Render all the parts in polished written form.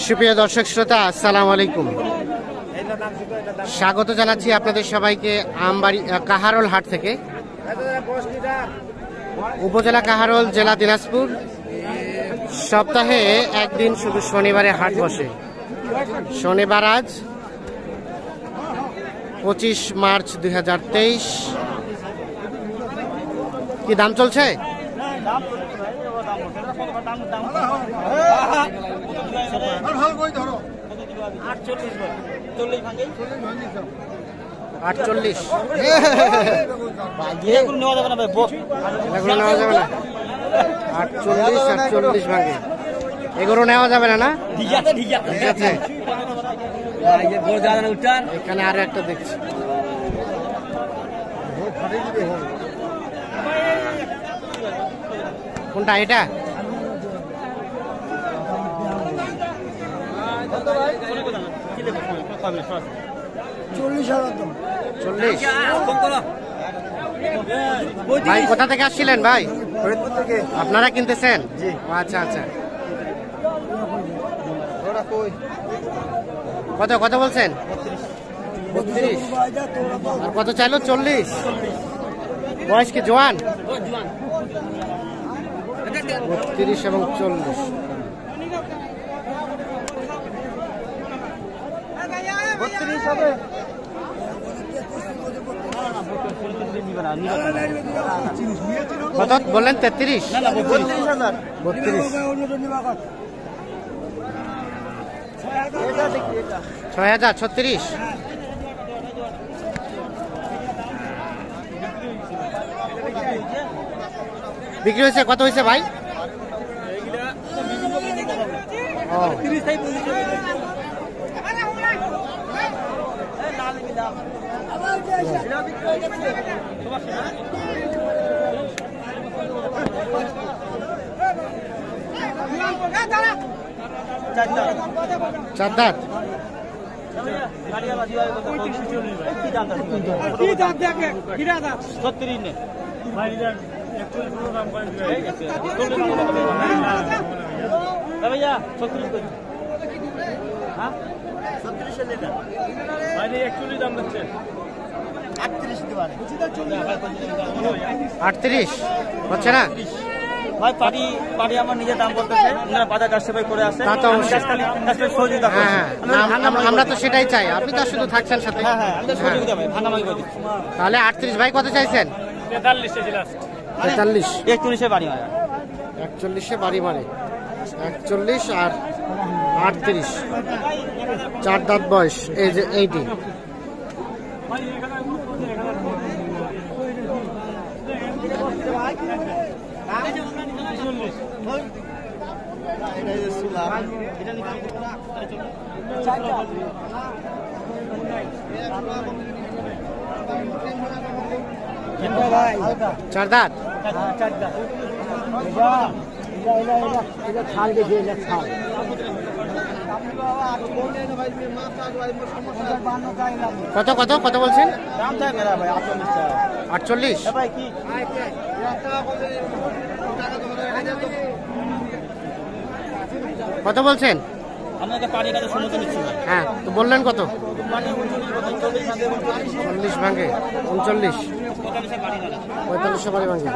সুপ্রিয় দর্শক শ্রোতা, আসসালামু আলাইকুম। স্বাগত জানাচ্ছি আপনাদের সবাইকে আমবাড়ি কাহারোল হাট থেকে। উপজেলা কাহারোল, জেলা দিনাজপুর। সপ্তাহে একদিন শুধু শনিবারে হাট বসে। শনিবার আজ 25 মার্চ 2023। কি দাম চলছে? আটচল্লিশ নেওয়া যাবে না, 48 ভাগে এগুলো নেওয়া যাবে না। না ঠিক আছে, এখানে আরো একটা দেখছি। কোনটা এটা? ভাই কোথা থেকে আসছিলেন ভাই? ফরিদপুর থেকে। আপনারা কিনতেছেন? আচ্ছা আচ্ছা। কত কত বলছেন? 32। আর কত চাইলো? 40। বয়স কি জোয়ান? 32 এবং 40। কত বললেন? 33। 32। 6000। 36। বিক্রি হয়েছে? কত হয়েছে ভাই? চার দাঁত। আটত্রিশ হচ্ছে না ভাই? পাড়ি আমার নিজের দাম বলতেছে, বাজার কাস্টমাই করে আসে। আমরা তো সেটাই চাই, আপনি তো শুধু থাকছেন সাথে। তাহলে 38 ভাই কত চাইছেন? 43। 41-এ বাড়ি মারে। 41-এ বাড়ি মারে। 41 আর 38, 4 দাঁত বয়স। এই যে এইটি চার দাঁত। কত কত কত বলছেন? 48। কত বলছেন? হ্যাঁ, তো বললেন কত? 40 ভাঙে। 39। 45 বাড়ি ভাঙে।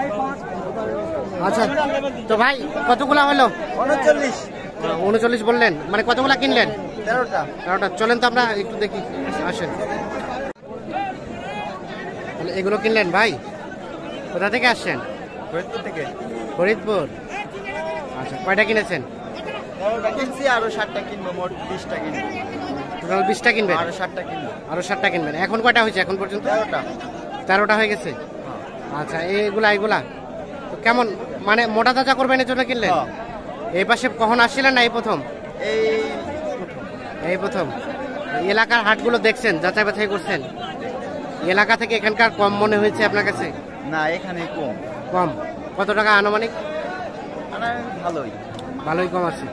আচ্ছা, তো ভাই কতগুলা হলো? 39 বললেন, মানে কতগুলা কিনলেন? 13টা। চলেন তো আমরা একটু দেখি, আসেন। তাহলে এগুলো কিনলেন ভাই? কোথা থেকে আসছেন? ফরিদপুর থেকে। ফরিদপুর। আচ্ছা, কয়টা কিনেছেন? কিনছি, আরো 7টা কিনবো, মোট 20টা কিনবো। টোটাল 20টা কিনবেন? আরো 7টা কিনবো। আরো 7টা কিনবেন। এখন কয়টা হয়েছে এখন পর্যন্ত? 13টা হয়ে গেছে। আচ্ছা, এইগুলা তো কেমন, মানে মোটা তাজা করবেন এর জন্য কিনলেন? এই পাশে কখন আসছিলেন না এই প্রথম? এই প্রথম। এলাকার হাটগুলো দেখছেন, যাচাই বাছাই করছেন? এলাকা থেকে এখানকার কম মনে হয়েছে আপনার কাছে? না, এখানে কম। কত টাকা আনুমানিক? ভালোই কম আছে।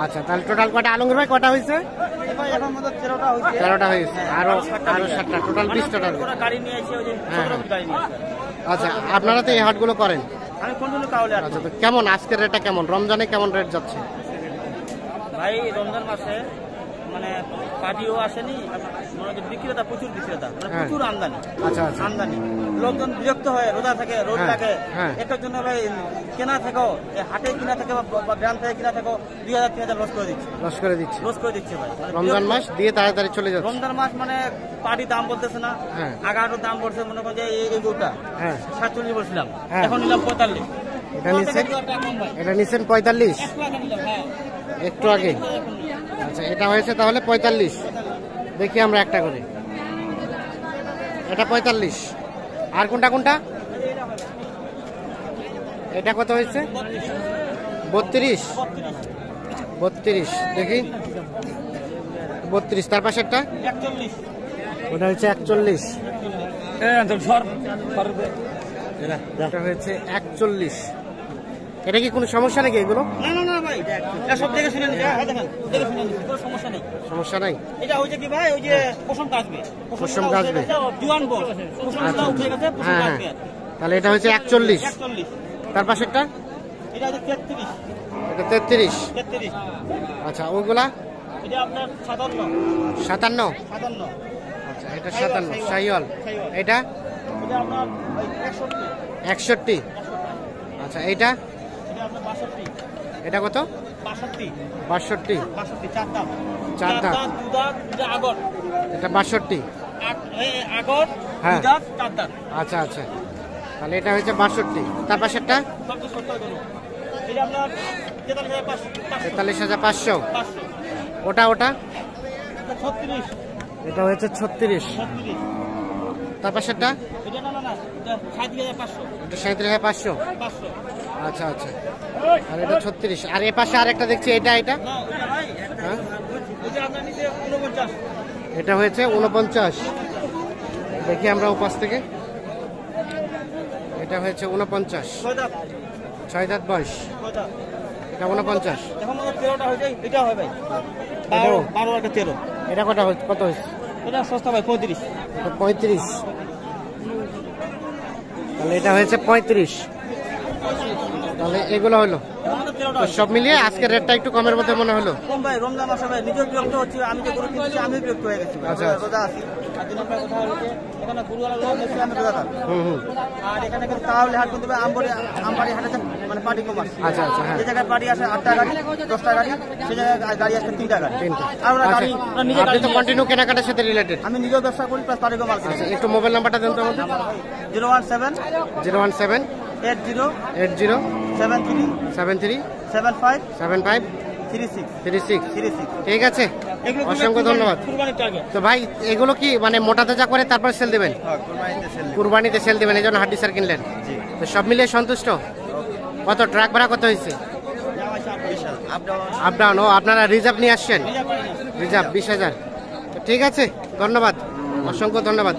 আচ্ছা, তাহলে টোটাল কয়টা আলমগীর ভাই, কয়টা হয়েছে? 13টা হয়েছে। আরো 7টা, টোটাল 20টা। আচ্ছা, আপনারা তো এই হাটগুলো করেন? আমি কন্টিনিউ কাউলে আচ্ছা, তো কেমন আজকের রেটটা কেমন? রমজানে কেমন রেট যাচ্ছে? ভাই রমজান মাসে মানে পার্টিও আসেনি, মনে হচ্ছে বিক্রেতা প্রচুর বিক্রেতা, মানে হ্যাঁ। প্রচুর আমদানি। আচ্ছা আচ্ছা। আমদানি, লোকজন বিরক্ত হয়, রোজা থাকে, রোদ হ্যাঁ, লাগে, হ্যাঁ। এটার জন্য ভাই কেনা থেকেও হাটে কিনা থেকে বা গ্রাম থেকে কিনা থেকেও 2000-3000 লস করে দিচ্ছে, লস করে দিচ্ছে। লস করে দিচ্ছে ভাই। মানে রমজান মাস দিয়ে তাড়াতাড়ি চলে যাচ্ছে। রমজান মাস মানে পার্টি দাম বলতেছে না, হ্যাঁ। আগারও দাম বলছে, মনে করছে এই গরুটা হ্যাঁ 47 বলছিলাম, হ্যাঁ। এখন নিলাম 45। এটা নিচ্ছেন, এটা নিচ্ছেন 45 হ্যাঁ একটু আগে। আচ্ছা, এটা হয়েছে তাহলে 45। দেখি আমরা একটা করে। এটা 45। আর কোনটা কোনটা? এটা কত হয়েছে? 32। 32 দেখি, 32। তার পাশেরটা 41। ওটা হচ্ছে 41। এটা হয়েছে 41। এটা কি কোনো সমস্যা নাকি এগুলো? না না না ভাই, এটা সব দেখে শুনে নিতে, হ্যাঁ দেখেন, দেখে শুনে নিতে, কোনো সমস্যা নেই। সমস্যা নাই। এটা হইছে কি ভাই, ওই যে পশম কাটবে, পশম কাটবে। জুয়ান বল, পশমটা উঠে গেছে, পশম হ্যাঁ হ্যাঁ, কাটবে। তাহলে এটা হচ্ছে 41। 41। তার পাশেরটা এটা হচ্ছে 33। এটা 33। 33। আচ্ছা, ওইগুলা এটা আপনার 57। 57। 57। আচ্ছা, এটা 57 শাহিওয়াল। এটা এটা আপনার ওই 61। 61। আচ্ছা, এইটা এটা আপনার 62। এটা কত? 62। 62। 62 চার দাঁত। চার দাঁত। দুই দাঁত, এটা আগর। এটা 62। আগর, হ্যাঁ। দুই দাঁত, চার দাঁত। আচ্ছা আচ্ছা, তাহলে এটা হচ্ছে 62। তার পাশেরটা সবচেয়ে সত্তর গরু। এটা আপনার 43,500। 43,500। 500। ওটা ওটা 36। এটা হচ্ছে 36। 36। তার পাশেরটা এটা না না না, এটা 37,500। এটা 37,500। 500। আচ্ছা আচ্ছা, আর এটা 36। আর এ পাশে আরেকটা দেখছি, এটা এটা না ওটা ভাই, হ্যাঁ, ওটা আপনার নিচে 49। এটা হয়েছে 49। দেখি আমরা উপাস থেকে। এটা হয়েছে 49। ছয় দাঁত। 6 দাঁত বয়স। ছয় দাঁত। এটা 49। এখন আমাদের 13টা হয়ে যায়, এটা হয় ভাই। এটাও? 12 একটা 13। এটা কটা কত হয়েছে? এটা সস্তা ভাই, 35। এটা 35। তাহলে এটা হয়েছে 35। তাহলে এগুলো হলো আমাদের 13টা তো, সব মিলিয়ে আজকের রেটটা একটু কমের মধ্যে মনে হলো। কম ভাই, রমজান মাসে ভাই নিজেও বিরক্ত হচ্ছে, আমি যে গরু কিনছি আমি বিরক্ত হয়ে গেছি ভাই। আচ্ছা, আচ্ছা। রোজা আছি, আর দিন আপনার কথা হচ্ছে এখানে গরুওয়ালা লোক বেশি, আমি রোজা থাকি। হুম হুম। আর এখানে কিন্তু তাহলে হাট করতে হবে আমবাড়ি হাটে, মানে পার্টি কম আসছে। আচ্ছা আচ্ছা, হ্যাঁ যে জায়গায় পার্টি আসে 8টা গাড়ি, 10টা গাড়ি, সে জায়গায় গাড়ি আসছে 3টা গাড়ি। 3টা। আর ওরা আচ্ছা, গাড়ি, ওরা নিজে আপনি গাড়ি তো নিয়ে কন্টিনিউ কেনাকাটার সাথে রিলেটেড। আসে। আমি নিজেও ব্যবসা করি, প্লাস পার্টি কম আসছে। আচ্ছা, একটু মোবাইল নাম্বারটা দেন তো আমাদের। 017 017 80 80 73 73 75 75 36 36। 36। ঠিক আছে, এগুলো অসংখ্য ধন্যবাদ। কুরবানির টার্গেট। তো ভাই, এগুলো কি মানে মোটা তাজা করে তারপর সেল দেবেন? কুরবানিতে সেল দেবেন, এই জন্য হাড্ডি সার কিনলেন। তো সব মিলিয়ে সন্তুষ্ট? কত ট্রাক ভাড়া কত হয়েছে? Up down. ও, আপনারা রিজার্ভ নিয়ে আসছেন? রিজার্ভ 20,000। তো ঠিক আছে, ধন্যবাদ, অসংখ্য ধন্যবাদ।